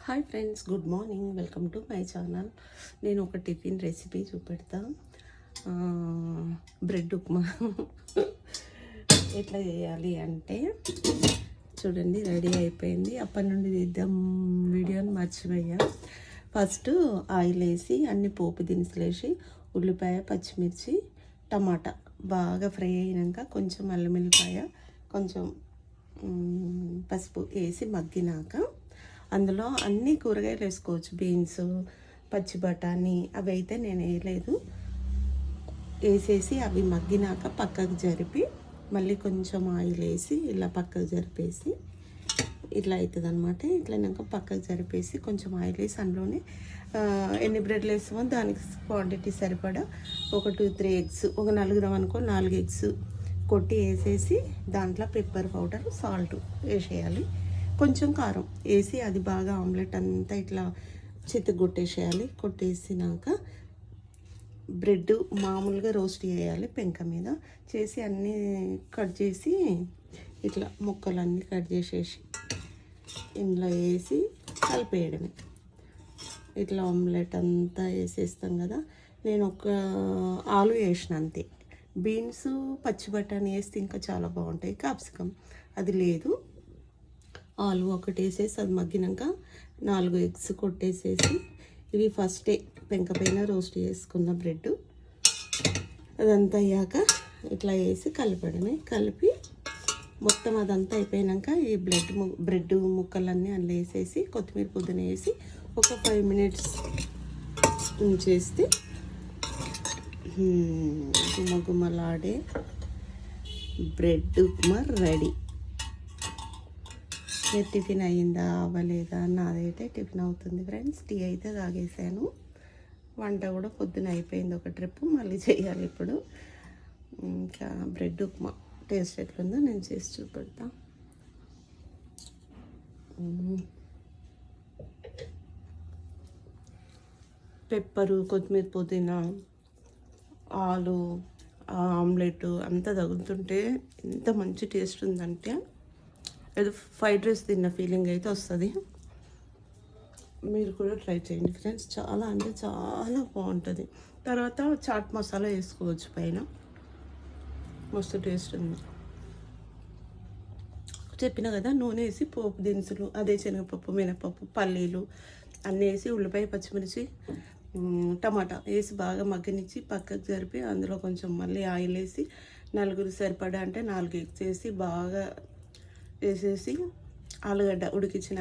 Hi friends, good morning. Welcome to my channel. నేను ఒక tiffin recipe చూపెడతా. Bread upma ఎట్లా చేయాలి అంటే చూడండి, రెడీ అయిపోయింది. అప్పటి నుండి తీద్దాం వీడియోని మర్చిపోయా. ఫస్ట్ ఆయిల్ వేసి అన్ని పోపు దినుసులు వేసి ఉల్లిపాయ, పచ్చిమిర్చి, టమాటా బాగా ఫ్రై అయినాక కొంచెం అల్లం వెల్లిపాయ, కొంచెం పసుపు వేసి మగ్గినాక అందులో అన్ని కూరగాయలు వేసుకోవచ్చు. బీన్స్, పచ్చి బఠానీ అవి అయితే నేను వేయలేదు. వేసేసి అవి మగ్గినాక పక్కకు జరిపి మళ్ళీ కొంచెం ఆయిల్ వేసి ఇలా పక్కకు జరిపేసి ఇట్లా అవుతుంది అనమాట. ఇట్లయినాక పక్కకు జరిపేసి కొంచెం ఆయిల్ వేసి అందులోనే ఎన్ని బ్రెడ్లు వేస్తామో దానికి క్వాంటిటీ సరిపడా ఒక 2-3 ఎగ్స్, ఒక నలుగురం అనుకో 4 ఎగ్స్ కొట్టి వేసేసి దాంట్లో పెప్పర్ పౌడర్, సాల్ట్ వేసేయాలి. కొంచెం కారం వేసి అది బాగా ఆమ్లెట్ అంతా ఇట్లా కొట్టేసేయాలి. కొట్టేసినాక బ్రెడ్ మామూలుగా రోస్ట్ చేయాలి పెంక మీద చేసి అన్నీ కట్ చేసి ఇట్లా ముక్కలన్నీ కట్ చేసేసి ఇందులో వేసి కలిపేయడమే. ఇట్లా ఆమ్లెట్ అంతా వేసేస్తాం కదా. నేను ఒక ఆలు వేసిన అంతే. బీన్స్, పచ్చి బఠానీ వేస్తే ఇంకా చాలా బాగుంటాయి. క్యాప్సికమ్ అది లేదు. ఆలు ఒకటి వేసేసి అది మగ్గినాక 4 ఎగ్స్ కొట్టేసేసి ఇవి ఫస్టే పెంక పైన రోస్ట్ చేసుకున్న బ్రెడ్ అదంతా అయ్యాక ఇట్లా వేసి కలిపడమే. కలిపి మొత్తం అదంతా అయిపోయాక ఈ బ్రెడ్ ముక్కలన్నీ అందులో వేసేసి కొత్తిమీర, పుదీనా వేసి ఒక 5 మినిట్స్ ఉంచేస్తే గుమగుమలాడే బ్రెడ్ ఉప్మా రెడీ. మీరు టిఫిన్ అయ్యిందా అవ్వలేదా? నాదైతే టిఫిన్ అవుతుంది ఫ్రెండ్స్. టీ అయితే తాగేసాను. వంట కూడా పొద్దున అయిపోయింది ఒక ట్రిప్, మళ్ళీ చేయాలి ఇప్పుడు. ఇంకా బ్రెడ్ ఉప్మా టేస్ట్ ఎట్లుందో నేను చేసి చూపెడతా. పెప్పరు, కొత్తిమీర, పుదీనా, ఆలు, ఆమ్లెట్ అంతా తగులుతుంటే ఎంత మంచి టేస్ట్ ఉందంటే ఏదో ఫ్రైడ్ రైస్ తిన్న ఫీలింగ్ అయితే వస్తుంది. మీరు కూడా ట్రై చేయండి ఫ్రెండ్స్. చాలా అంటే చాలా బాగుంటుంది. తర్వాత చాట్ మసాలా వేసుకోవచ్చు పైన. మస్తు టేస్ట్ ఉంది. చెప్పిన కదా, నూనె వేసి పోపు దినుసులు అదే శనగపప్పు, మినపప్పు, పల్లీలు అన్నీ వేసి ఉల్లిపాయ, పచ్చిమిర్చి, టమాటా వేసి బాగా మగ్గనిచ్చి పక్కకు జరిపి అందులో కొంచెం మళ్ళీ ఆయిల్ వేసి 4 సరిపడా అంటే 4 ఎగ్స్ వేసి బాగా వేసేసి ఆలుగడ్డ, ఉడికించిన